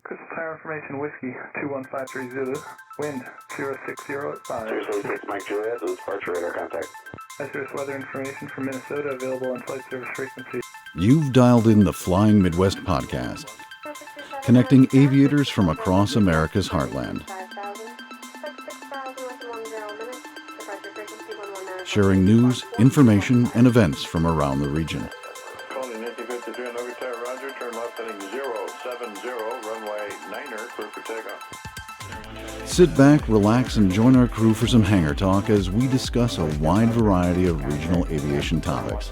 Crystal Tower information, Whiskey 21530 Zulu, wind 060 at 5. 076 Mike Juliet, this is departure radar contact. Hazardous weather information from Minnesota available on flight service frequency. You've dialed in the Flying Midwest podcast, connecting aviators from across America's heartland, sharing news, information, and events from around the region. Calling Nancy 53 on Aviator, roger, turn left heading 070, runway 9er, clear for takeoff. Sit back, relax, and join our crew for some hangar talk as we discuss a wide variety of regional aviation topics.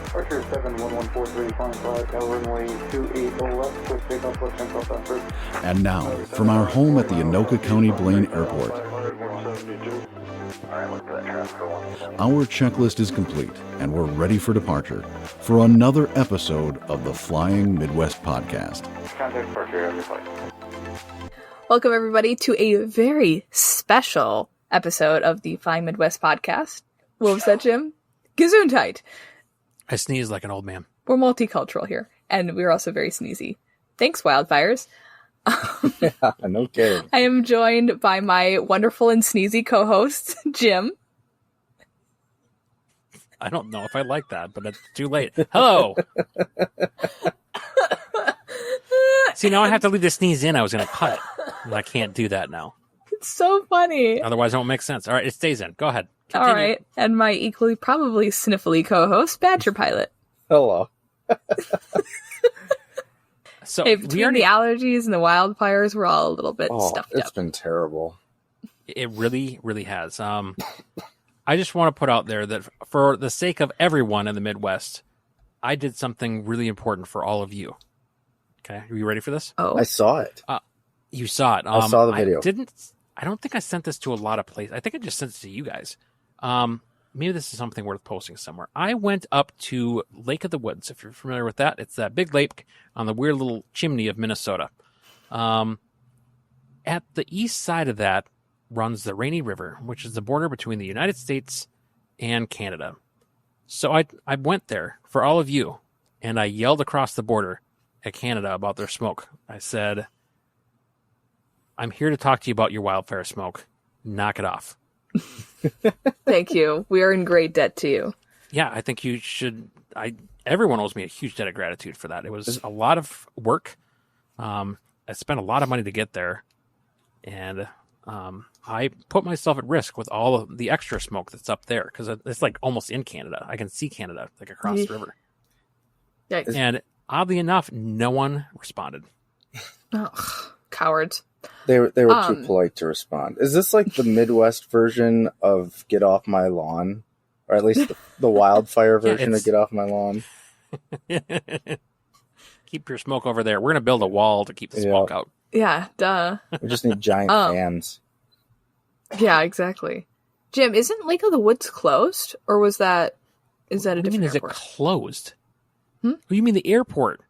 Departure 71143, flying flag, runway 28 left, quick takeoff, left hand south first. And now, from our home at the Anoka County Blaine Airport, our checklist is complete, and we're ready for departure for another episode of the Flying Midwest podcast. Contact departure, every flight. Welcome, everybody, to a very special episode of the Flying Midwest podcast. What was that, Jim? Gesundheit. I sneeze like an old man. We're multicultural here, and we're also very sneezy. Thanks, wildfires. Yeah, no kidding. I am joined by my wonderful and sneezy co-host, Jim. I don't know if I like that, but it's too late. Hello. See, now I have to leave the sneeze in. I was going to cut it, and I can't do that now. It's so funny. Otherwise, it won't make sense. All right, it stays in. Go ahead. Continue. All right, and my equally probably sniffly co-host, Badger Pilot. Hello. So Hey, between the allergies and the wildfires, we're all a little bit stuffed It's up. been terrible. It really, really has. I just want to put out there that for the sake of everyone in the Midwest, I did something really important for all of you. Okay, are you ready for this? Oh, I saw it. You saw it. I saw the video. I don't think I sent this to a lot of places. I think I just sent it to you guys. Maybe this is something worth posting somewhere. I went up to Lake of the Woods, if you're familiar with that. It's that big lake on the weird little chimney of Minnesota. At the east side of that runs the Rainy River, which is the border between the United States and Canada. So I went there for all of you, and I yelled across the border at Canada about their smoke. I said, I'm here to talk to you about your wildfire smoke. Knock it off. thank you. We are in great debt to you. Yeah, I think you should. Everyone owes me a huge debt of gratitude for that. It was a lot of work. I spent a lot of money to get there, and I put myself at risk with all of the extra smoke that's up there because it's like almost in Canada. I can see Canada like across the river. Yikes. And oddly enough, no one responded. Oh, cowards. They were too polite to respond. Is this like the Midwest version of Get Off My Lawn? Or at least the wildfire version of Get Off My Lawn? Keep your smoke over there. We're going to build a wall to keep the smoke out. Yeah, duh. We just need giant fans. Yeah, exactly. Jim, isn't Lake of the Woods closed? Or is that a What do you different mean, is it airport? closed? Hmm? Oh, you mean the airport?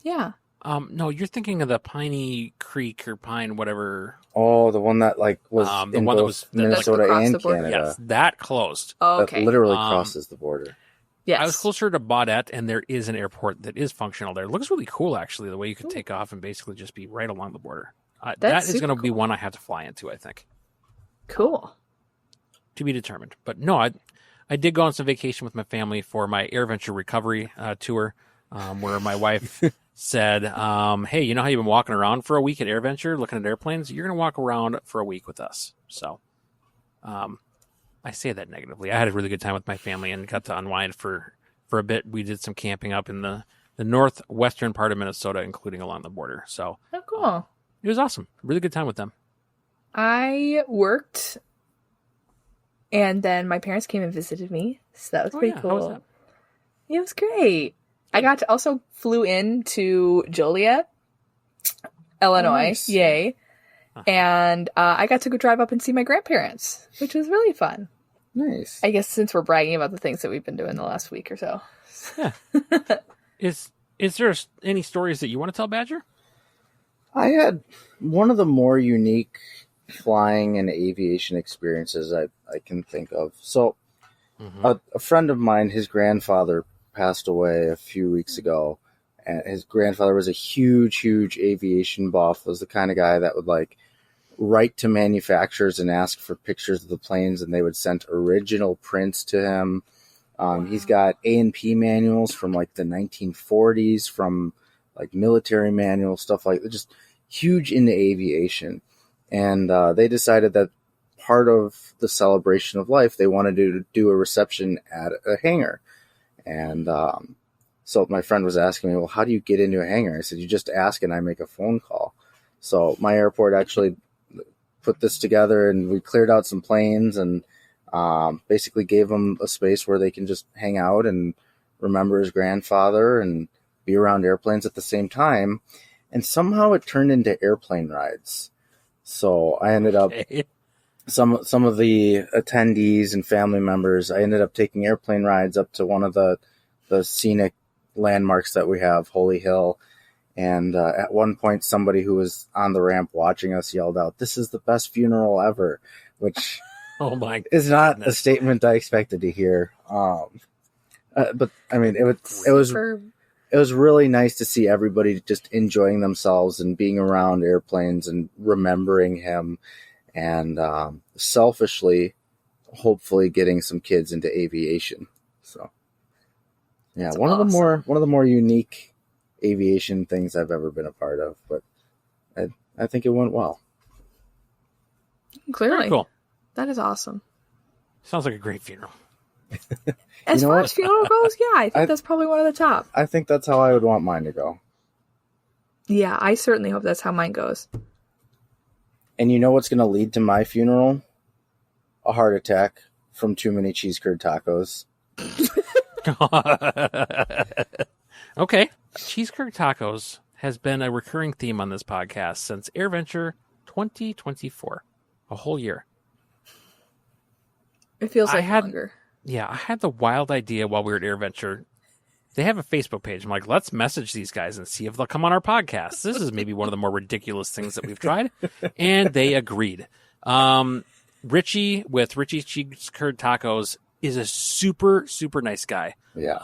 Yeah. No, you're thinking of the Piney Creek or Pine whatever. Oh, the one that like was The in one that both was Minnesota across and the border? Canada. Yes, that closed. Oh, okay. That literally Um, crosses the border. Yes. I was closer to Baudette, and there is an airport that is functional there. It looks really cool, actually, the way you could take off and basically just be right along the border. That That's is going to super be cool. one I have to fly into, I think. Cool. To be determined. But no, I did go on some vacation with my family for my AirVenture recovery tour, where my wife said, hey, you know how you've been walking around for a week at AirVenture looking at airplanes? You're going to walk around for a week with us. So I say that negatively. I had a really good time with my family and got to unwind for a bit. We did some camping up in the northwestern part of Minnesota, including along the border. So Oh, cool. it was awesome. Really good time with them. I worked, and then my parents came and visited me, so that was pretty How cool. was that? It was great. I got to also flew into Joliet, Illinois. Nice. Yay. Uh-huh. And I got to go drive up and see my grandparents, which was really fun. Nice. I guess since we're bragging about the things that we've been doing the last week or so. Yeah. Is there any stories that you want to tell, Badger? I had one of the more unique flying and aviation experiences I can think of. So a friend of mine, his grandfather passed away a few weeks ago, And his grandfather was a huge aviation buff, was the kind of guy that would like write to manufacturers and ask for pictures of the planes, and they would send original prints to him. He's got A&P manuals from like the 1940s, from like military manuals, stuff like that, just huge into aviation. And they decided that part of the celebration of life, they wanted to do a reception at a hangar. And so my friend was asking me, well, how do you get into a hangar? I said, you just ask and I make a phone call. So my airport actually put this together, and we cleared out some planes and basically gave him a space where they can just hang out and remember his grandfather and be around airplanes at the same time. And somehow it turned into airplane rides. So I ended up, some of the attendees and family members, I ended up taking airplane rides up to one of the scenic landmarks that we have, Holy Hill. And at one point, somebody who was on the ramp watching us yelled out, "This is the best funeral ever," which Oh my is not goodness. a statement I expected to hear. But I mean, it was really nice to see everybody just enjoying themselves and being around airplanes and remembering him, and selfishly, hopefully, getting some kids into aviation. So, yeah, That's one awesome. of the more unique aviation things I've ever been a part of. But I think it went well. Clearly. Very cool. That is awesome. Sounds like a great funeral. As know far what? as funeral goes, yeah, I think that's probably one of the top. I think that's how I would want mine to go. Yeah, I certainly hope that's how mine goes. And you know what's going to lead to my funeral? A heart attack from too many cheese curd tacos. Okay. Cheese curd tacos has been a recurring theme on this podcast since AirVenture 2024. A whole year. It feels I like had- longer. Yeah, I had the wild idea while we were at AirVenture. They have a Facebook page. I'm like, let's message these guys and see if they'll come on our podcast. This is maybe one of the more ridiculous things that we've tried. And they agreed. Ritchie with Ritchie Cheese Curd Tacos is a super, super nice guy. Yeah.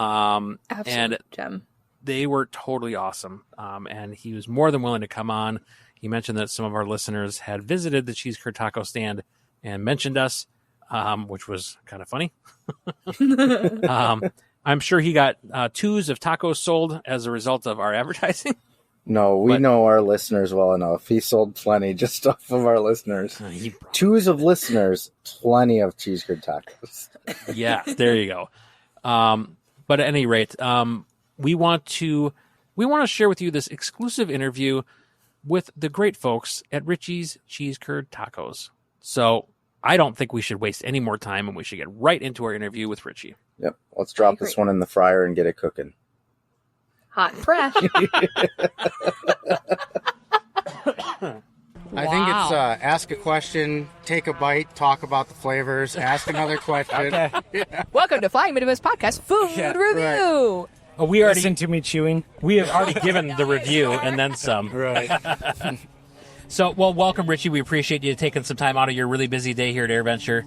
Absolute And gem. they were totally awesome. And he was more than willing to come on. He mentioned that some of our listeners had visited the Cheese Curd Taco stand and mentioned us, which was kind of funny. I'm sure he got twos of tacos sold as a result of our advertising. No, we But- know our listeners well enough. He sold plenty just off of our listeners. Twos of listeners, plenty of cheese curd tacos. Yeah, there you go. But at any rate, we want to share with you this exclusive interview with the great folks at Ritchie's Cheese Curd Tacos. So I don't think we should waste any more time, and we should get right into our interview with Ritchie. Yep. Let's drop agree. this one in the fryer and get it cooking. Hot and fresh. I think it's ask a question, take a bite, talk about the flavors, ask another question. Welcome to Flying Midwest Podcast Food Review. Oh, we already Listen to me chewing. we have already given the review and then some. Right. So, well, welcome, Ritchie. We appreciate you taking some time out of your really busy day here at AirVenture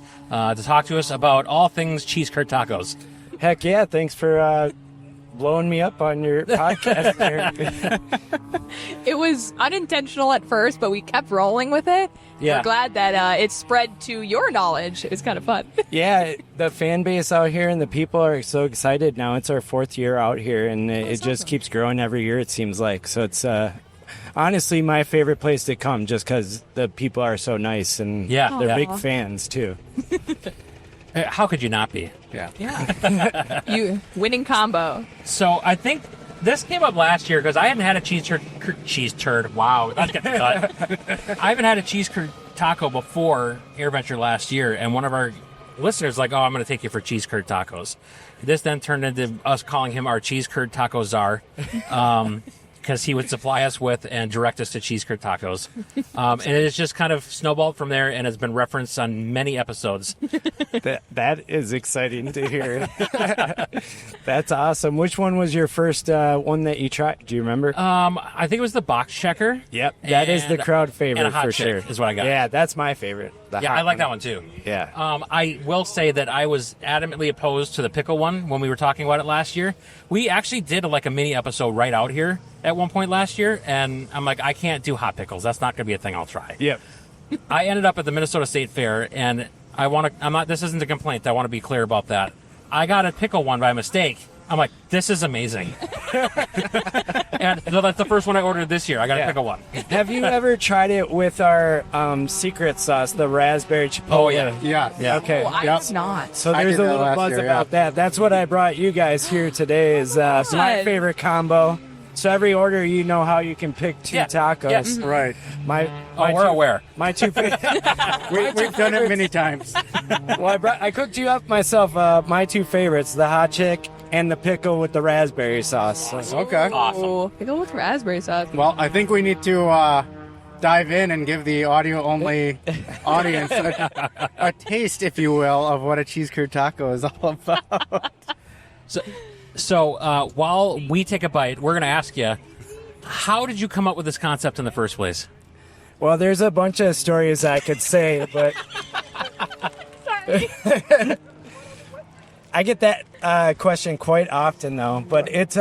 to talk to us about all things cheese curd tacos. Heck yeah, thanks for blowing me up on your podcast there. It was unintentional at first, but we kept rolling with it. Yeah. We're glad that it spread to your knowledge. It was kind of fun. Yeah, the fan base out here and the people are so excited now. It's our 4th year out here, and it just keeps growing every year, it seems like. So it's honestly my favorite place to come just because the people are so nice, and Yeah. they're Aw. big fans, too. How could you not be? Yeah. You winning combo. So I think this came up last year because I hadn't had a cheese turd. Wow, that's getting cut. I haven't had a cheese curd taco before AirVenture last year, and one of our listeners like, "Oh, I'm going to take you for cheese curd tacos." This then turned into us calling him our cheese curd taco czar, because he would supply us with and direct us to cheese curd tacos. And it has just kind of snowballed from there and has been referenced on many episodes. That is exciting to hear. That's awesome. Which one was your first one that you tried? Do you remember? I think it was the box checker. Yep, that is the crowd favorite and a hot for chick sure. is what I got. Yeah, that's my favorite. The Yeah, hot I like one. that one too. Yeah. I will say that I was adamantly opposed to the pickle one when we were talking about it last year. We actually did like a mini episode right out here at one point last year, and I'm like, I can't do hot pickles. That's not going to be a thing I'll try. Yep. I ended up at the Minnesota State Fair, and this isn't a complaint. I want to be clear about that. I got a pickle one by mistake. I'm like, this is amazing. And that's the first one I ordered this year. I got a pickle one. Have you ever tried it with our secret sauce, the raspberry chipotle? Oh, yeah. Yeah. Okay. Oh, it's not. So I there's did a that little last buzz year, about that. That's what I brought you guys here today is my Fun. favorite combo. So every order, you know how you can pick two tacos. Yes. Right. My We're aware. My two favorite. We've done it many times. Well, I cooked you up myself. My two favorites, the hot chick and the pickle with the raspberry sauce. So, Okay. Awesome. Oh, pickle with raspberry sauce. Well, I think we need to dive in and give the audio-only audience a taste, if you will, of what a cheese curd taco is all about. So while we take a bite, we're going to ask you, how did you come up with this concept in the first place? well, there's a bunch of stories I could say, but I get that question quite often, though. But it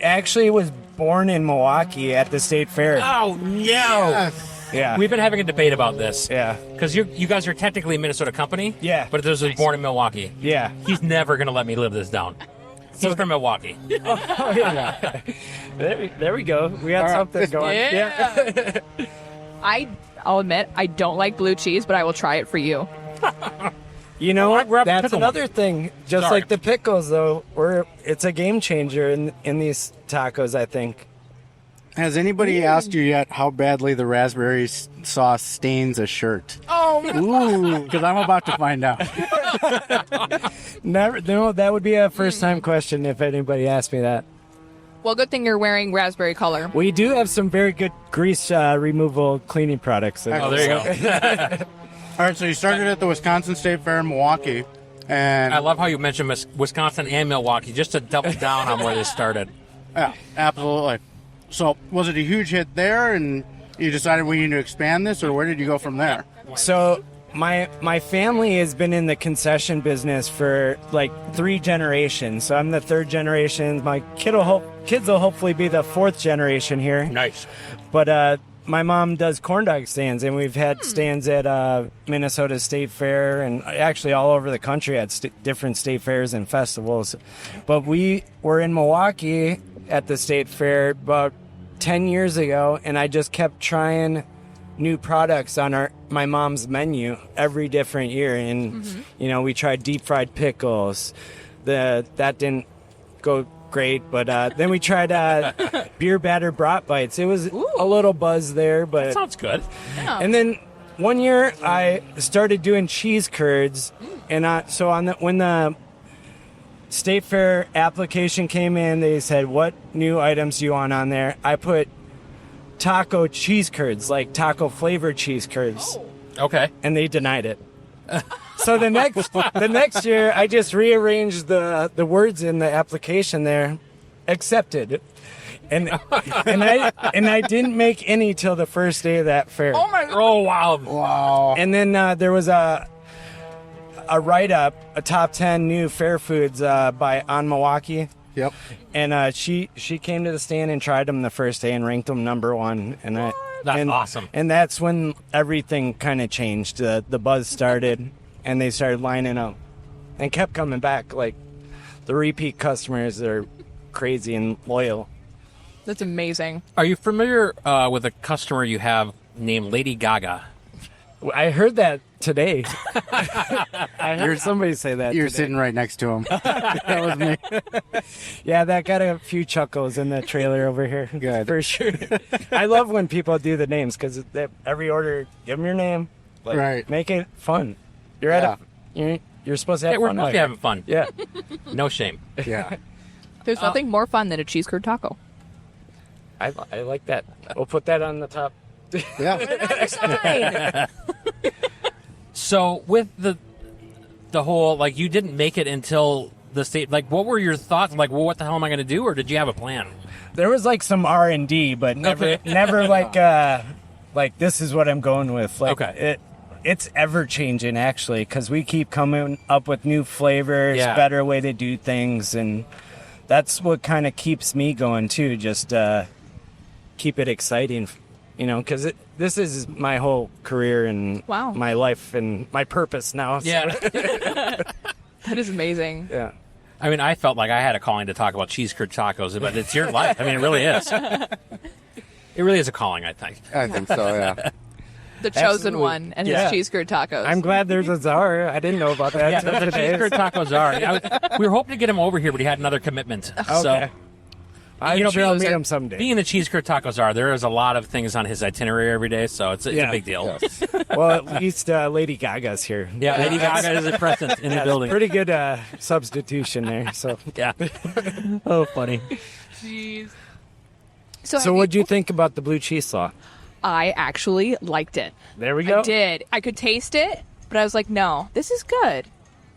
actually was born in Milwaukee at the state fair. Oh, no. Yeah. We've been having a debate about this. Yeah. Because you guys are technically a Minnesota company. Yeah. But this was born in Milwaukee. Yeah. He's never going to let me live this down. He's from Milwaukee. Oh, yeah. There we go. We got something going. Yeah. I'll admit, I don't like blue cheese, but I will try it for you. You know, I'll grab that's pickle another one. thing. Just Sorry. like the pickles, though, it's a game changer in these tacos, I think. Has anybody asked you yet how badly the raspberry sauce stains a shirt? Oh, ooh, because I'm about to find out. Never. No, that would be a first-time question if anybody asked me that. Well, good thing you're wearing raspberry color. We do have some very good grease removal cleaning products. Oh, there you go. All right, so you started at the Wisconsin State Fair in Milwaukee, and I love how you mentioned Wisconsin and Milwaukee, just to double down on where this started. yeah, absolutely. So was it a huge hit there, and you decided we need to expand this, or where did you go from there? So my family has been in the concession business for like 3 generations. So I'm the 3rd generation. My kids will hopefully be the 4th generation here. Nice. But my mom does corn dog stands, and we've had stands at Minnesota State Fair and actually all over the country at different state fairs and festivals. But we were in Milwaukee at the state fair about 10 years ago, and I just kept trying new products on my mom's menu every different year. And, you know, we tried deep fried pickles. That didn't go great, but then we tried beer batter brat bites. It was a little buzz there, but That sounds good. and then one year I started doing cheese curds, and when the state fair application came in, they said, "What new items do you want on there?" I put taco cheese curds, like taco flavored cheese curds, Okay. and they denied it. So the next year, I just rearranged the words in the application there, accepted, and I didn't make any till the first day of that fair. Oh my! Oh wow! Wow. And then there was a write-up, a top 10 new fair foods by On Milwaukee. Yep. And she came to the stand and tried them the first day and ranked them number 1. And That's awesome. And that's when everything kind of changed. The buzz started, and they started lining up and kept coming back. Like, the repeat customers are crazy and loyal. That's amazing. Are you familiar with a customer you have named Lady Gaga? I heard that today. I heard somebody say that You're today. sitting right next to him. That was me. Yeah, that got a few chuckles in the trailer over here. Good. For sure. I love when people do the names because every order, give them your name. Like, Right. Make it fun. You're you're supposed to have Hey, we're fun. supposed to be having fun. Yeah. No shame. Yeah. There's nothing more fun than a cheese curd taco. I like that. We'll put that on the top. Yeah. So with the whole, like, you didn't make it until the state. Like, what were your thoughts? Like, well, what the hell am I going to do? Or did you have a plan? There was like some R&D, but never like this is what I'm going with. Like, Okay. It's ever changing actually, because we keep coming up with new flavors, better way to do things, and that's what kind of keeps me going too. Just keep it exciting, you know, because this is my whole career and my life and my purpose now. So. Yeah. That is amazing. Yeah. I mean, I felt like I had a calling to talk about cheese curd tacos, but it's your life. I mean, it really is. It really is a calling, I think. I think so, yeah. The chosen one and his cheese curd tacos. I'm glad there's a czar. I didn't know about that. Yeah, the cheese curd tacos are. We were hoping to get him over here, but he had another commitment. Okay. So, I'm sure I'll meet him someday. Being the cheese curd tacos are, there is a lot of things on his itinerary every day, so it's a big deal. Yes. Well, at least Lady Gaga's here. Yeah, Lady Gaga is a present in the building. Pretty good substitution there. So Yeah. Oh, funny. Jeez. So what'd you think about the blue cheese slaw? I actually liked it. There we go. I did. I could taste it, but I was like, no, this is good.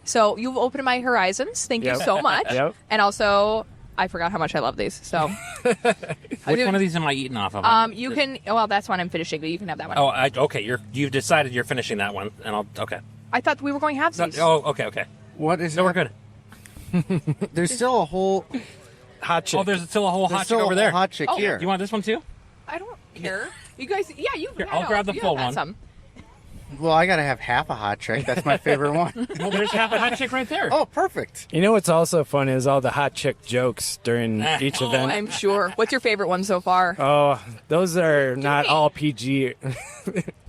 So you've opened my horizons. Thank you so much. Yep. And also, I forgot how much I love these. So Which one of these am I eating off of? you can. Well, that's one I'm finishing, but you can have that one. Oh, okay. You've decided you're finishing that one, and I'll. Okay. I thought we were going halvesies. Okay. What is No, we're good. There's still a whole Hot chick. Oh, there's still a whole hot chick still over a there. hot chick here. Do you want this one too? I don't care. You guys, you. Here, I'll grab the full one. Some. Well, I gotta have half a hot chick. That's my favorite one. Well, there's half a hot chick right there. Oh, perfect. You know what's also fun is all the hot chick jokes during each event. I'm sure. What's your favorite one so far? Oh, those are not all PG.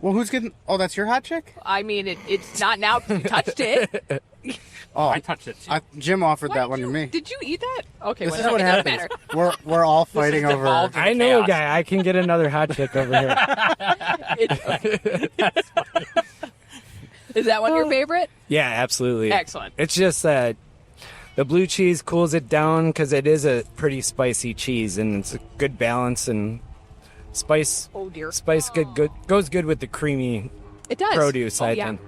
Well, who's getting? Oh, that's your hot chick. I mean, it's not now. You touched it. Oh, I touched it too. Jim offered Why that did one to me. Did you eat that? Okay, This is whatever. what It doesn't happens. matter. We're all fighting over. devolved into I know a chaos. guy. I can get another hot chick over here. Is that one your favorite? Yeah, absolutely. Excellent. It's just that the blue cheese cools it down because it is a pretty spicy cheese, and it's a good balance and spice. Oh dear. Spice good goes good with the creamy It does. produce. Oh, I yeah. think.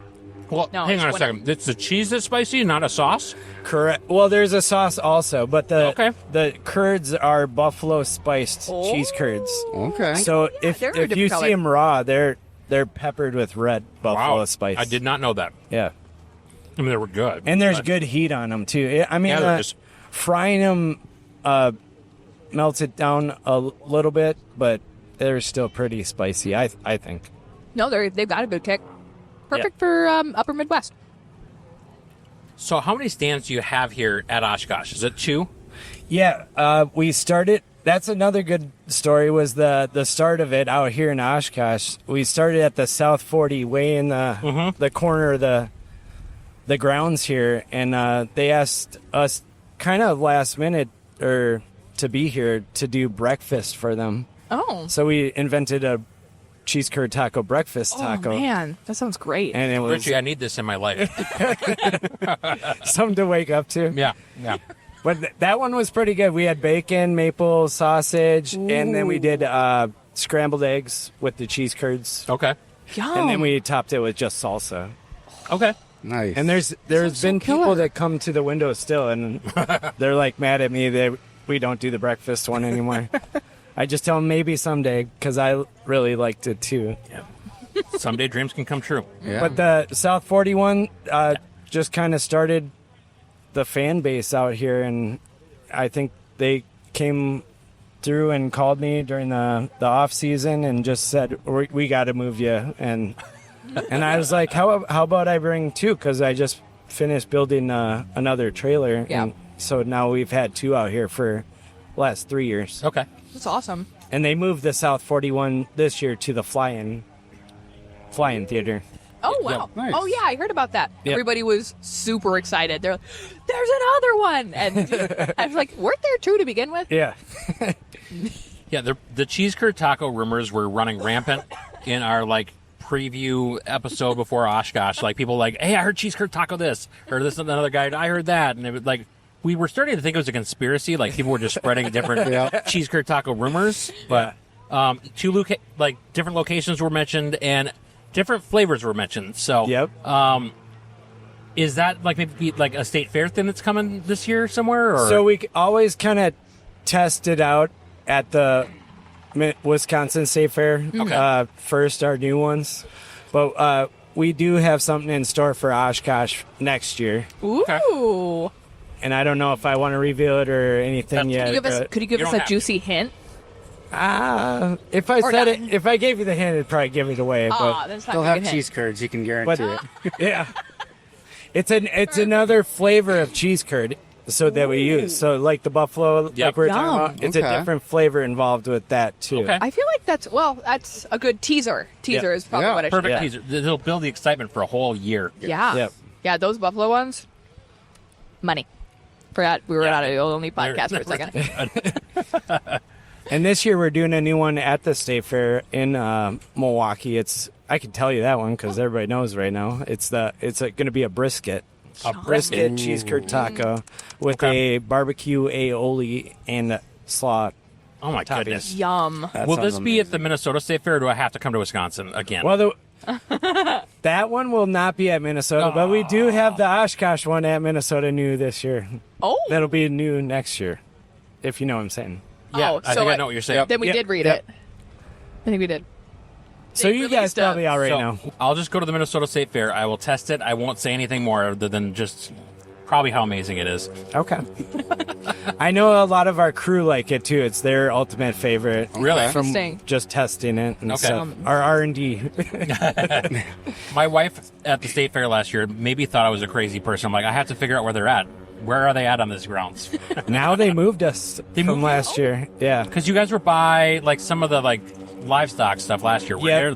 Well, No, hang it's on a what- second. It's the cheese that's spicy, not a sauce? Correct. Well, there's a sauce also, but the Okay. curds are buffalo spiced cheese curds. Okay. So if they're a you different color. see them raw, they're peppered with red buffalo Wow. spice. I did not know that. Yeah, I mean, they were good. and there's but- good heat on them too. I mean, Yeah, there is. frying them melts it down a little bit, but they're still pretty spicy. I think. No, they've got a good kick. Perfect for Upper Midwest. So how many stands do you have here at Oshkosh? Is it 2? Yeah, we started. That's another good story. Was the start of it out here in Oshkosh? We started at the South 40, way in the corner of the grounds here, and they asked us kind of last minute or to be here to do breakfast for them. Oh. So we invented a cheese curd taco breakfast taco. Oh man, that sounds great. And it was Ritchie, I need this in my life. something to wake up to. Yeah. But that one was pretty good. We had bacon, maple sausage, and then we did scrambled eggs with the cheese curds. Okay. Yum. And then we topped it with just salsa. Okay. Nice. And there's been people that come to the window still, and they're like mad at me that we don't do the breakfast one anymore. I just tell them maybe someday because I really liked it too. Someday dreams can come true. Yeah. But the South 41 just kind of started the fan base out here, and I think they came through and called me during the off season and just said we got to move you, and I was like, how about I bring 2 because I just finished building another trailer. Yeah. And so now we've had 2 out here for the last 3 years. Okay. That's awesome. And they moved the South 41 this year to the Fly-In Theater. Oh wow. Nice. Oh yeah, I heard about that. Yep. Everybody was super excited. They're like, "There's another one," and I was like, "Weren't there 2 to begin with?" Yeah. Yeah, the cheese curd taco rumors were running rampant in our preview episode before Oshkosh. Like people like, hey, I heard cheese curd taco this, or this and another guy, I heard that, and it was like we were starting to think it was a conspiracy, like people were just spreading different cheese curd taco rumors. But different locations were mentioned and different flavors were mentioned. So, is that like maybe like a state fair thing that's coming this year somewhere? Or? So we always kind of test it out at the Wisconsin State Fair first, our new ones. But we do have something in store for Oshkosh next year. Ooh. Okay. And I don't know if I want to reveal it or anything yet. Could you give us a juicy hint? If I said it, if I gave you the hint, it'd probably give it away. But that's not They'll a have good hint. cheese curds. You can guarantee it. yeah, it's another flavor of cheese curd. So that we use. So like the buffalo, like we were talking about, it's a different flavor involved with that too. Okay. I feel like that's a good teaser. Teaser is probably what I should Perfect say. teaser. It'll build the excitement for a whole year. Yeah. Yep. Yeah, those buffalo ones, money. Forgot we were on a only podcast for a second. And this year we're doing a new one at the State Fair in Milwaukee. I can tell you that one because everybody knows right now. It's going to be a brisket. A brisket cheese curd taco with a barbecue aioli and slaw. Oh my goodness! Yum. Will this be at the Minnesota State Fair, or do I have to come to Wisconsin again? Well, that one will not be at Minnesota, but we do have the Oshkosh one at Minnesota new this year. Oh. That'll be new next year, if you know what I'm saying. Yeah, I think I know what you're saying. Then we did read it. I think we did. So you guys probably out right now. I'll just go to the Minnesota State Fair. I will test it. I won't say anything more other than just probably how amazing it is. Okay. I know a lot of our crew like it too. It's their ultimate favorite. Really? From Interesting. just testing it and Okay. stuff. Our R&D. My wife at the State Fair last year maybe thought I was a crazy person. I'm like, I have to figure out where they're at. Where are they at on this grounds? Now they moved us from last year. Yeah. Because you guys were by like some of the like livestock stuff last year. Yeah.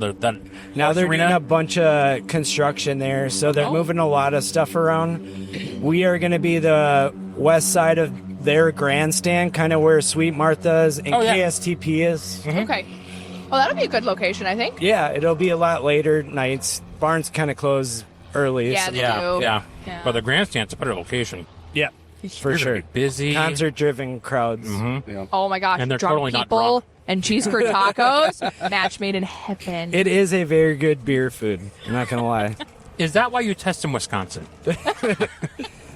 Now they're doing a bunch of construction there, so they're moving a lot of stuff around. We are going to be the west side of their grandstand, kind of where Sweet Martha's and KSTP is. Okay. Well, that'll be a good location, I think. Yeah, it'll be a lot later nights. Barns kind of close early. Yeah, so- they do. Yeah. Yeah. But the grandstand's a better location. Yeah, for You're gonna sure. be busy. Concert-driven crowds. Oh my gosh. And they're drunk totally not people drunk. and cheese curd tacos. Match made in heaven. It is a very good beer food. I'm not gonna lie. Is that why you test in Wisconsin?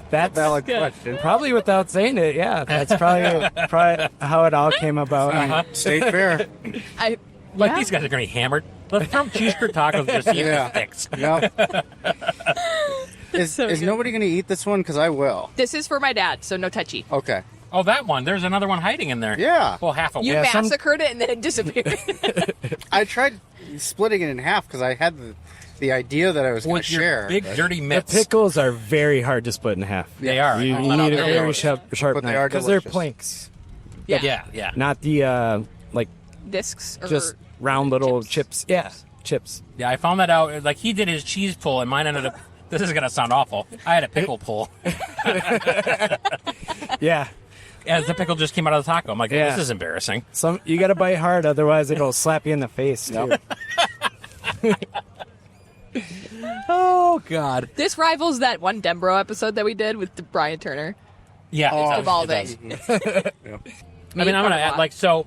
That's valid question. Probably without saying it. Yeah, that's probably how it all came about. State Fair. These guys are going to be hammered. Let's throw cheese curd tacos just see if it sticks. Yep. Is nobody going to eat this one? Because I will. This is for my dad, so no touchy. Okay. Oh, that one. There's another one hiding in there. Yeah. Well, half a You one. massacred it and then it disappeared. I tried splitting it in half because I had the idea that I was going to With your share. big dirty The mitts. pickles are very hard to split in half. They are. You I'll let need a out there. very sharp But they knife are because they're delicious. planks, Yeah. not the like Discs or just round little chips. Yeah, chips. Yeah, I found that out. Like, he did his cheese pull, and mine ended up... This is going to sound awful. I had a pickle pull. Yeah. As the pickle just came out of the taco. I'm like, Yeah. this is embarrassing. You got to bite hard, otherwise it'll slap you in the face too. Oh, God. This rivals that one Denbro episode that we did with Brian Turner. Yeah. It's evolving. I mean, I'm going to add, like, so...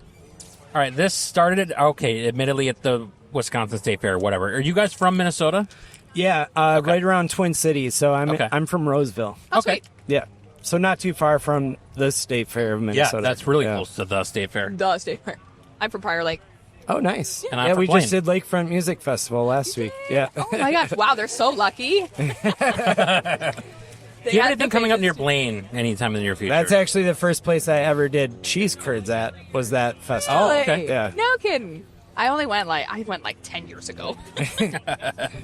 All right, this started, admittedly at the Wisconsin State Fair, whatever. Are you guys from Minnesota? Yeah, right around Twin Cities. So I'm from Roseville. Oh, sweet. Yeah, so not too far from the State Fair of Minnesota. Yeah, that's really close to the State Fair. The State Fair. I'm from Prior Lake. Oh, nice. And I'm Yeah, from we Blaine. just did Lakefront Music Festival last week. Yeah. Oh my gosh! Wow, they're so lucky. Do you have anything coming up near Blaine anytime in the near future? That's actually the first place I ever did cheese curds at, was that festival. Oh, okay. Yeah. No kidding. I went like 10 years ago.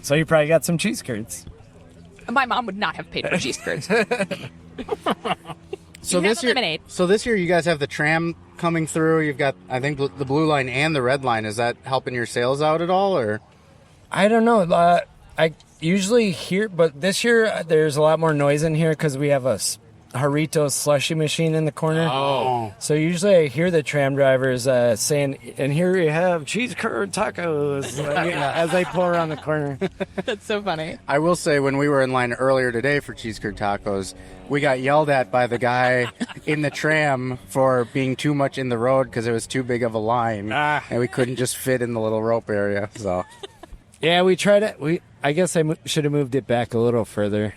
So you probably got some cheese curds. My mom would not have paid for cheese curds. So You have this a year, lemonade. you guys have the tram coming through. You've got, I think, the blue line and the red line. Is that helping your sales out at all, or? I don't know. I usually hear, but this year there's a lot more noise in here because we have a Jarritos slushy machine in the corner. Oh. So usually I hear the tram drivers saying, and here we have cheese curd tacos, as they pull around the corner. That's so funny. I will say, when we were in line earlier today for cheese curd tacos, we got yelled at by the guy in the tram for being too much in the road because it was too big of a line, and we couldn't just fit in the little rope area. So, Yeah, we tried it. I guess I should have moved it back a little further.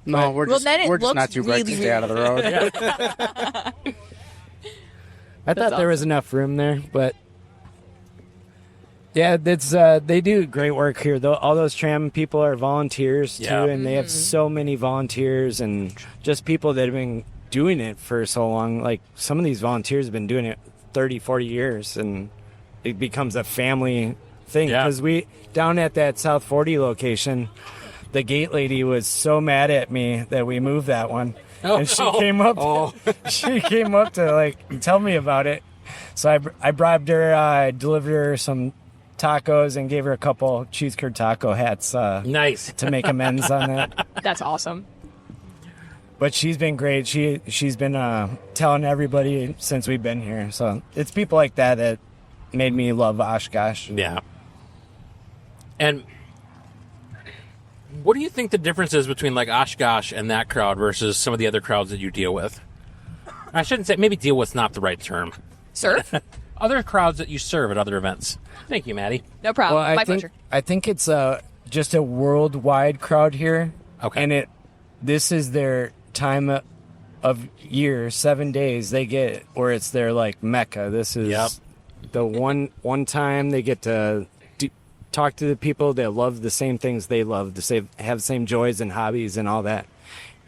no, we're just then it not looks too bright to really stay out of the road. I thought there was enough room there, but yeah, that's they do great work here. Though all those tram people are volunteers too, Yeah. and they have so many volunteers and just people that have been doing it for so long. Like some of these volunteers have been doing it 30, 40 years, and it becomes a family thing. Yeah. Because we down at that South 40 location, the gate lady was so mad at me that we moved that one. And she came up. She came up to like tell me about it. So I bribed her. I delivered her some tacos and gave her a couple cheese curd taco hats. Nice. To make amends on that. That's awesome. But she's been great. She's been telling everybody since we've been here. So it's people like that made me love Oshkosh. Yeah. And what do you think the difference is between like Oshkosh and that crowd versus some of the other crowds that you deal with? I shouldn't say, maybe deal with's not the right term. Surf? Other crowds that you serve at other events. Thank you, Maddie. No problem. Well, My pleasure. I think it's just a worldwide crowd here. Okay. And this is their time of year, 7 days. They get where it's their like Mecca. This is the one time they get to talk to the people that love the same things they love, have the same joys and hobbies and all that.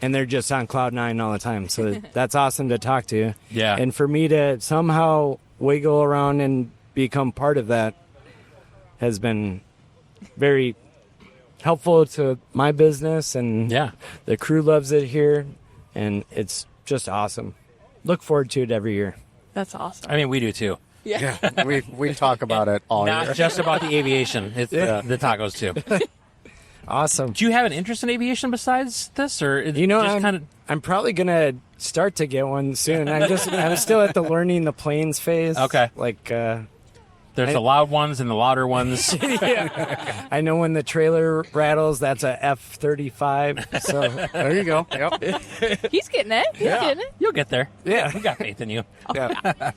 And they're just on cloud nine all the time. So that's awesome to talk to. Yeah. And for me to somehow wiggle around and become part of that has been very helpful to my business. And the crew loves it here. And it's just awesome. Look forward to it every year. That's awesome. I mean, we do too. Yeah. we talk about it all year. Not just about the aviation. It's the tacos too. Awesome. Do you have an interest in aviation besides this, or I'm probably gonna start to get one soon. I'm still at the learning the planes phase. Okay. Like there's the loud ones and the louder ones. yeah. I know when the trailer rattles, that's a F-35. So there you go. Yep. He's getting it. He's getting it. You'll get there. Yeah. We got faith in you. Yeah.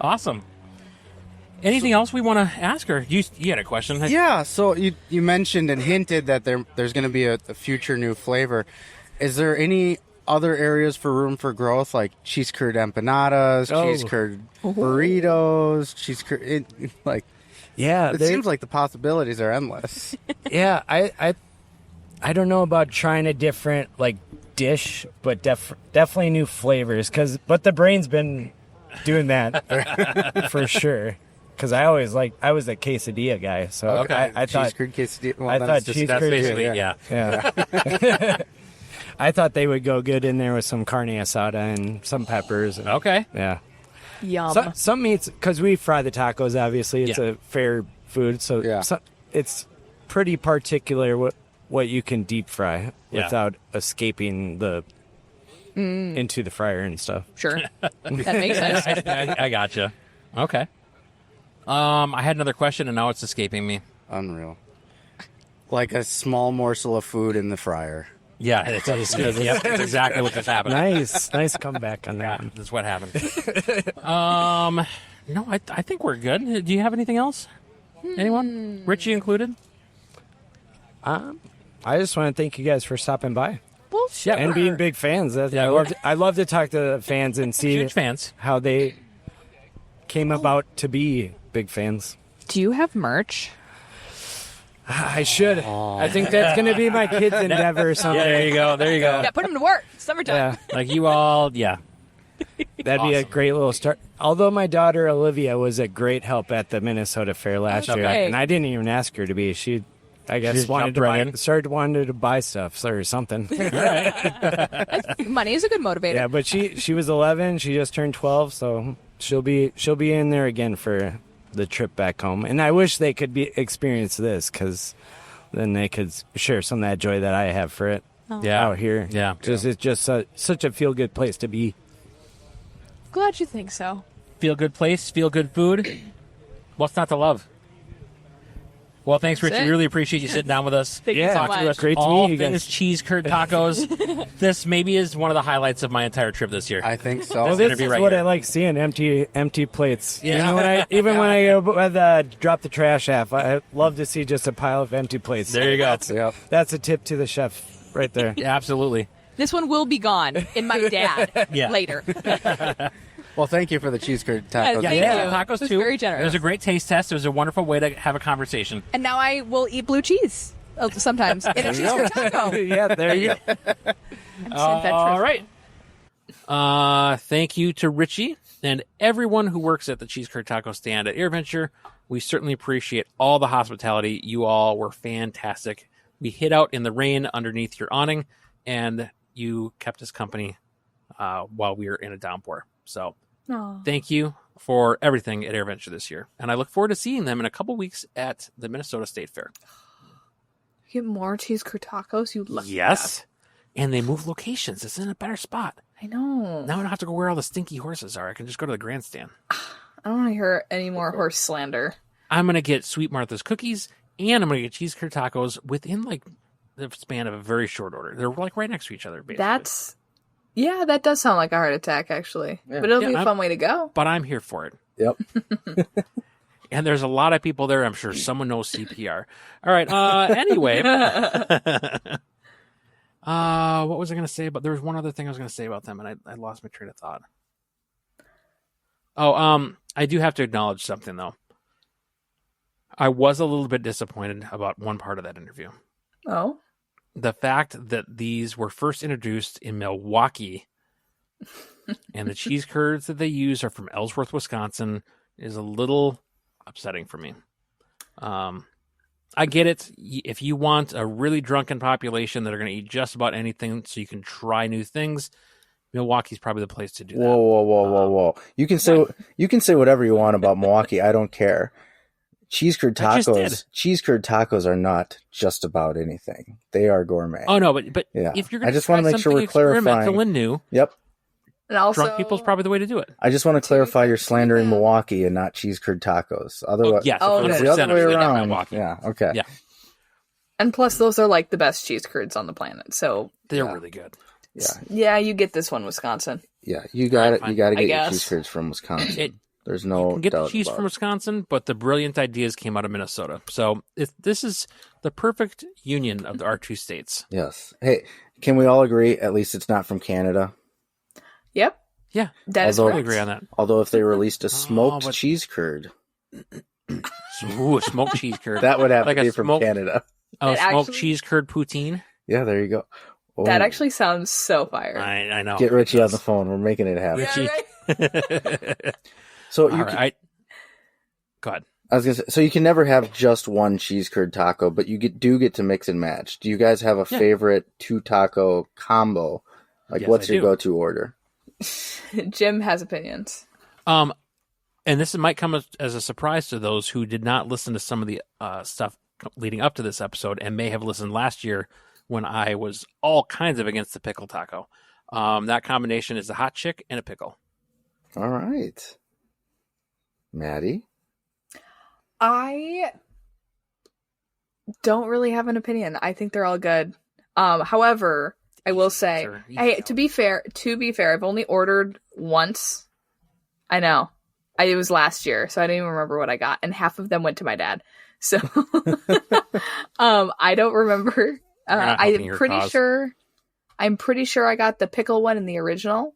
Awesome. Anything else we want to ask her? You had a question. Yeah, so you mentioned and hinted that there's going to be a future new flavor. Is there any other areas for room for growth, like cheese curd empanadas, cheese curd burritos, cheese curd? It seems like the possibilities are endless. Yeah, I don't know about trying a different like dish, but definitely new flavors. But the brain's been doing that for sure. Because I was a quesadilla guy, so I thought cheese curd quesadilla. Well, I thought cheese curd. Basically, yeah. I thought they would go good in there with some carne asada and some peppers. Okay. Yeah. Yum. Some meats, because we fry the tacos. Obviously, it's a fair food, so it's pretty particular what you can deep fry without escaping into the fryer and stuff. Sure. That makes sense. I gotcha. Okay. I had another question, and now it's escaping me. Unreal. Like a small morsel of food in the fryer. Yeah, it's exactly what just happened. Nice comeback on that. Yeah, that's what happened. No, I think we're good. Do you have anything else? Anyone? Ritchie included? I just want to thank you guys for stopping by. Well, sure. And being big fans. I love to talk to fans and see huge fans. How they came about to be big fans. Do you have merch? I should. I think that's going to be my kid's endeavor or something. Yeah, there you go. Yeah, put them to work. Summertime. Yeah. Like you all, That'd be a great little start. Although my daughter Olivia was a great help at the Minnesota Fair last year, and I didn't even ask her to be. I guess wanted to buy stuff or something. Money is a good motivator. Yeah, but she was 11. She just turned 12, so she'll be in there again for the trip back home. And I wish they could experience this, because then they could share some of that joy that I have for it. out here. Yeah. It's just such a feel good place to be. Glad you think so. Feel good place, feel good food. What's not to love? Well, thanks, Ritchie. it. Really appreciate you sitting down with us. Thank you so Talk to much. us Great to all meet you guys. things cheese curd tacos. This maybe is one of the highlights of my entire trip this year. I think so. Well, gonna this be is right what here. I like seeing, empty plates. Yeah. When I drop the trash off, I love to see just a pile of empty plates. There you go. Yep. That's a tip to the chef right there. Yeah, absolutely. This one will be gone in my dad Yeah. later. Well, thank you for the cheese curd tacos. Thank Yeah, you. tacos It was too. very generous. It was a great taste test. It was a wonderful way to have a conversation. And now I will eat blue cheese sometimes in a cheese curd taco. Yeah, there you go. All right. Thank you to Ritchie and everyone who works at the cheese curd taco stand at AirVenture. We certainly appreciate all the hospitality. You all were fantastic. We hid out in the rain underneath your awning, and you kept us company while we were in a downpour. So thank you for everything at AirVenture this year. And I look forward to seeing them in a couple weeks at the Minnesota State Fair. You get more cheese curd tacos? You lucky Yes. bastard. And they move locations. It's in a better spot. I know. Now I don't have to go where all the stinky horses are. I can just go to the grandstand. I don't want to hear any more horse slander. I'm going to get Sweet Martha's cookies, and I'm going to get cheese curd tacos within like the span of a very short order. They're like right next to each other, basically. That does sound like a heart attack, actually. Yeah. But it'll Yeah, be a fun way to go. But I'm here for it. Yep. And there's a lot of people there. I'm sure someone knows CPR. All right. Anyway. What was I going to say? But there was one other thing I was going to say about them, and I lost my train of thought. I do have to acknowledge something, though. I was a little bit disappointed about one part of that interview. Oh? The fact that these were first introduced in Milwaukee and the cheese curds that they use are from Ellsworth, Wisconsin is a little upsetting for me. I get it. If you want a really drunken population that are going to eat just about anything so you can try new things, Milwaukee's probably the place to do that. Whoa. You can say whatever you want about Milwaukee. I don't care. Cheese curd I just did. tacos are not just about anything. They are gourmet. Oh no, but Yeah. if you're going I to just try wanna make sure something we're clarifying. experimental and new, Yep. And also, drunk people's probably the way to do it. I just want to clarify you're slandering Milwaukee and not cheese curd tacos. Otherwise, Yes, Oh, it's 100% the other way I'm saying around. Milwaukee. Yeah. Okay. Yeah. and plus, those are like the best cheese curds on the planet. So, They're Yeah. really good. yeah, you get this one, Wisconsin. Yeah. You got it. Fine. You got to I get your guess. cheese curds from Wisconsin. It- There's no You can get the doubt cheese about from it. Wisconsin, but the brilliant ideas came out of Minnesota. So this is the perfect union of our two states. Yes. Hey, can we all agree? At least it's not from Canada. Yep. Yeah, That is Although- I correct. agree on that. Although if they released a smoked but- cheese curd, Ooh, a smoked cheese curd. that would have Like to a be from smoked- Canada. Oh, That smoked actually- cheese curd poutine. Yeah, there you go. Oh, That actually sounds so fire. I know. get Ritchie on the phone. We're making it happen. Ritchie. So All you right. Go ahead. I was gonna say, so you can never have just one cheese curd taco, but you do get to mix and match. Do you guys have a Yeah. favorite two taco combo? Like, Yes, what's I your do. go-to order? Jim has opinions. And this might come as a surprise to those who did not listen to some of the stuff leading up to this episode and may have listened last year when I was all kinds of against the pickle taco. That combination is a hot chick and a pickle. All right, Maddie. I don't really have an opinion. I think they're all good. However, I will say, Sure, you hey, know. to be fair, I've only ordered once. I know. It was last year, so I don't even remember what I got, and half of them went to my dad. So, I don't remember. You're not helping I'm your pretty cause. sure. I'm pretty sure I got the pickle one in the original.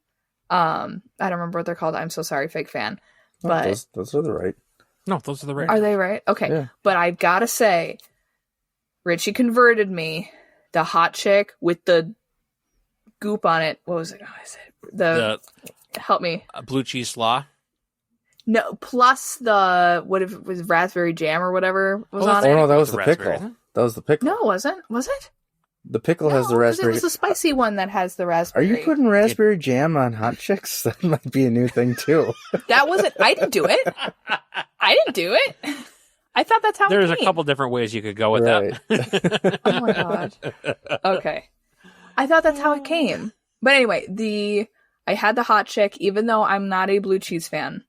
I don't remember what they're called. I'm so sorry, fake fan. Oh, But those are the right. No, those are the right. are they right? Okay. Yeah. But I've got to say, Ritchie converted me. The hot chick with the goop on it. What was it? Oh, is it The help me. blue cheese slaw. No, plus the what if it was raspberry jam or whatever was on Oh it. no, that was The the raspberry, pickle. isn't it? That was the pickle. No, it wasn't. Was it? The pickle has the No, 'cause raspberry. It was the spicy one that has the Are raspberry. you putting raspberry jam on hot chicks? That might be a new thing too. That wasn't. I didn't do it. I didn't do it. I thought that's how. There's it a came. couple different ways you could go with Right. that. Oh my god. Okay. I thought that's how it came. But anyway, I had the hot chick, even though I'm not a blue cheese fan.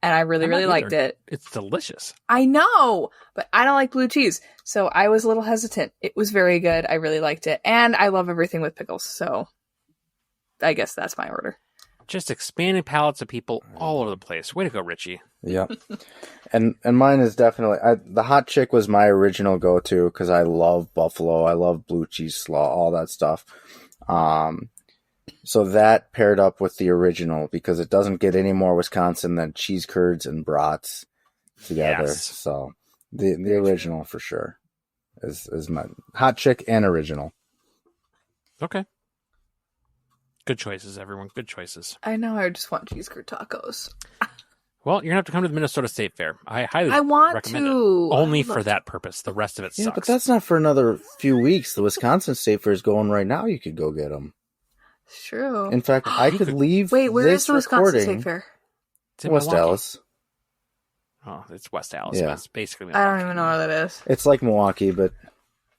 And I really, really liked it. It's delicious. I know, but I don't like blue cheese. So I was a little hesitant. It was very good. I really liked it. And I love everything with pickles. So I guess that's my order. Just expanding palates of people all over the place. Way to go, Ritchie. Yep. And mine is definitely, the hot chick was my original go-to because I love buffalo. I love blue cheese slaw, all that stuff. So that paired up with the original because it doesn't get any more Wisconsin than cheese curds and brats together. Yes. So the original for sure is my hot chick and original. Okay. Good choices, everyone. Good choices. I know. I just want cheese curd tacos. Well, you're going to have to come to the Minnesota State Fair. I highly recommend to. it. Only for that purpose. The rest of it sucks. Yeah, but that's not for another few weeks. The Wisconsin State Fair is going right now. You could go get them. It's true. In fact, I could leave. Wait, where this is the Wisconsin recording. State Fair? It's in West Milwaukee. Dallas. Oh, it's West Dallas. Yeah. But it's basically I Milwaukee. don't even know where that is. It's like Milwaukee, but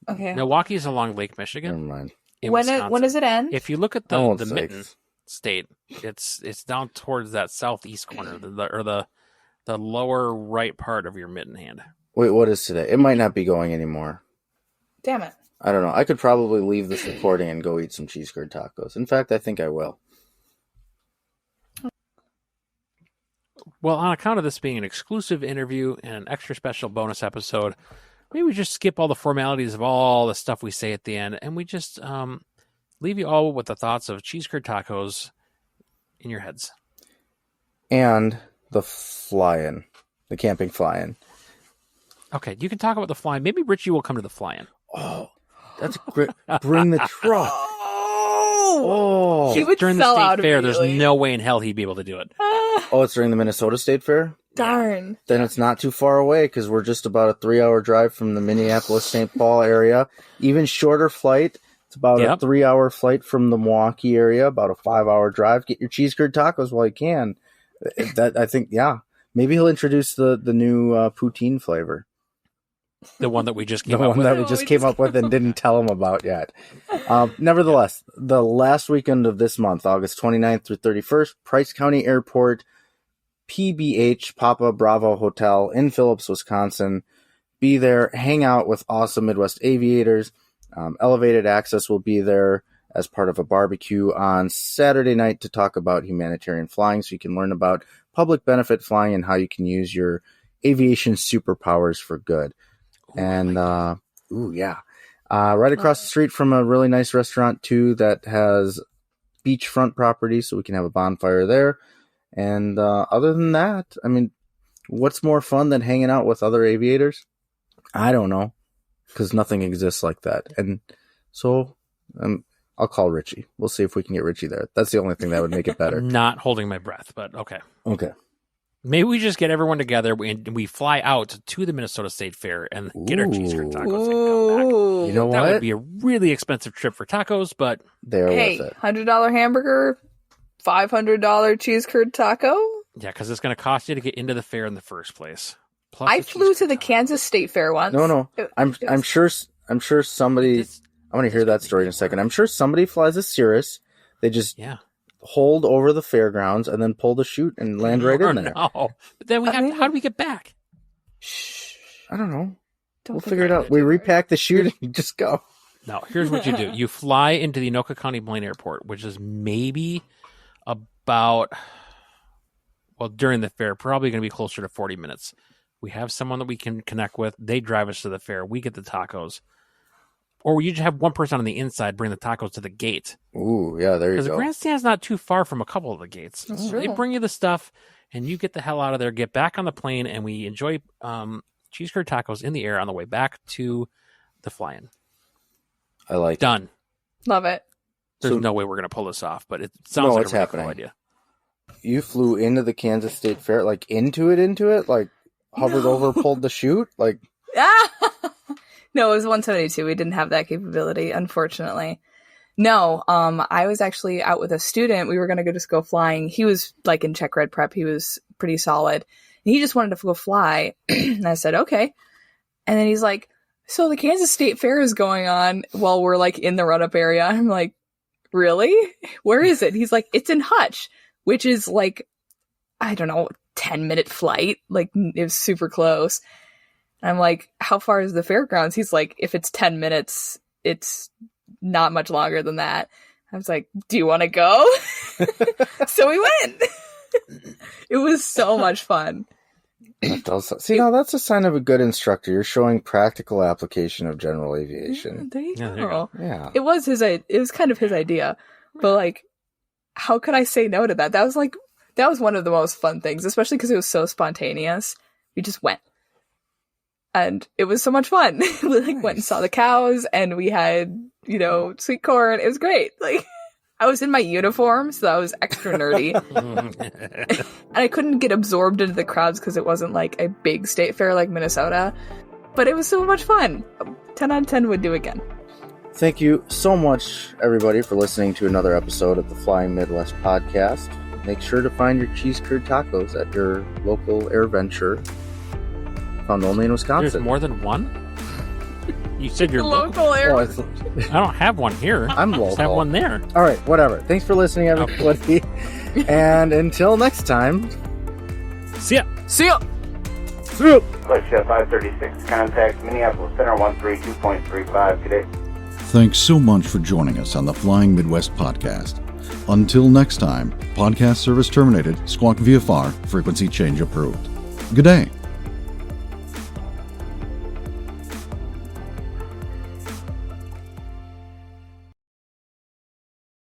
Okay. Milwaukee is along Lake never Michigan. mind. In When Wisconsin. does it end? If you look at I won't the say. Mitten State, it's down towards that southeast corner, the lower right part of your mitten hand. Wait, what is today? It might not be going anymore. Damn it. I don't know. I could probably leave this recording and go eat some cheese curd tacos. In fact, I think I will. Well, on account of this being an exclusive interview and an extra special bonus episode, maybe we just skip all the formalities of all the stuff we say at the end, and we just leave you all with the thoughts of cheese curd tacos in your heads. And the fly-in. The camping fly-in. Okay, you can talk about the fly-in. Maybe Ritchie will come to the fly-in. Oh, that's great. Bring the truck. Oh, He would During the sell state out fair, there's immediately. no way in hell he'd be able to do it. oh, it's during the Minnesota State Fair? Darn. Then it's not too far away because we're just about a 3-hour drive from the Minneapolis-St. Paul area. Even shorter flight. It's about a 3-hour flight from the Milwaukee area, about a 5-hour drive. Get your cheese curd tacos while you can. That I think, yeah. Maybe he'll introduce the new poutine flavor. The one that we just The came up one with. that we just came up with and didn't tell him about yet. Nevertheless, the last weekend of this month, August 29th through 31st, Price County Airport, PBH, Papa Bravo Hotel in Phillips, Wisconsin. Be there, hang out with awesome Midwest aviators. Elevated Access will be there as part of a barbecue on Saturday night to talk about humanitarian flying, so you can learn about public benefit flying and how you can use your aviation superpowers for good. And, right across the street from a really nice restaurant, too, that has beachfront property, so we can have a bonfire there. And other than that, I mean, what's more fun than hanging out with other aviators? I don't know, because nothing exists like that. And so I'll call Ritchie. We'll see if we can get Ritchie there. That's the only thing that would make it better. I'm not holding my breath, but okay. Okay. Maybe we just get everyone together and we fly out to the Minnesota State Fair and get our cheese curd tacos and come back. You know That what? would be a really expensive trip for tacos, but They're Hey, worth it. $100 hamburger, $500 cheese curd taco. yeah, because it's going to cost you to get into the fair in the first place. Plus I the flew cheese to curd the taco. Kansas State Fair once. No. It- I'm sure somebody. This- I want to hear that story in a second. I'm sure somebody flies a Cirrus. They just Yeah. hold over the fairgrounds and then pull the chute and land right in there. No. But then how do we get back? I don't know. Don't We'll think figure it about out. We repack the chute and you just go. No, here's what you do. You fly into the Anoka County Blaine Airport, which is maybe about, well, during the fair, probably going to be closer to 40 minutes. We have someone that we can connect with. They drive us to the fair. We get the tacos. Or you just have one person on the inside bring the tacos to the gate. Ooh, yeah, there you Because the go. grandstand's not too far from a couple of the gates. That's So they true. bring you the stuff, and you get the hell out of there, get back on the plane, and we enjoy cheese curd tacos in the air on the way back to the fly-in. I like it. Done. Love it. There's So- no way we're going to pull this off, but it sounds No, like it's a really happening. cool idea. You flew into the Kansas State Fair, like into it, like hovered over, pulled the chute, like. No, it was 172. We didn't have that capability, unfortunately. No, I was actually out with a student. We were going to just go flying. He was like in Czech Red Prep. He was pretty solid. And he just wanted to go fly. And I said, okay. And then he's like, so the Kansas State Fair is going on while we're like in the run-up area. I'm like, really? Where is it? He's like, it's in Hutch, which is like, I don't know, 10-minute flight. Like, it was super close. And I'm like, how far is the fairgrounds? He's like, if it's 10 minutes, it's not much longer than that. I was like, do you want to go? So we went. It was so much fun. That does. See, now that's a sign of a good instructor. You're showing practical application of general aviation. There you Yeah, go. there you go. Yeah. It was kind of his idea, but like, how could I say no to that? That was one of the most fun things, especially because it was so spontaneous. We just went, and it was so much fun. We like went and saw the cows, and we had sweet corn. It was great. Like, I was in my uniform, so that was extra nerdy. And I couldn't get absorbed into the crowds because it wasn't like a big state fair like Minnesota. But it was so much fun. 10 out of 10 would do again. Thank you so much, everybody, for listening to another episode of the Flying Midwest podcast. Make sure to find your cheese curd tacos at your local AirVenture, found only in Wisconsin. There's more than one? You said you're Local air. Oh, I don't have one here. I'm I local. just have one there. All right, whatever. Thanks for listening, everybody. And until next time, See ya. See ya. through. Push 536, contact Minneapolis Center 132.35 today. Thanks so much for joining us on the Flying Midwest podcast. Until next time, podcast service terminated, squawk VFR, frequency change approved. Good day.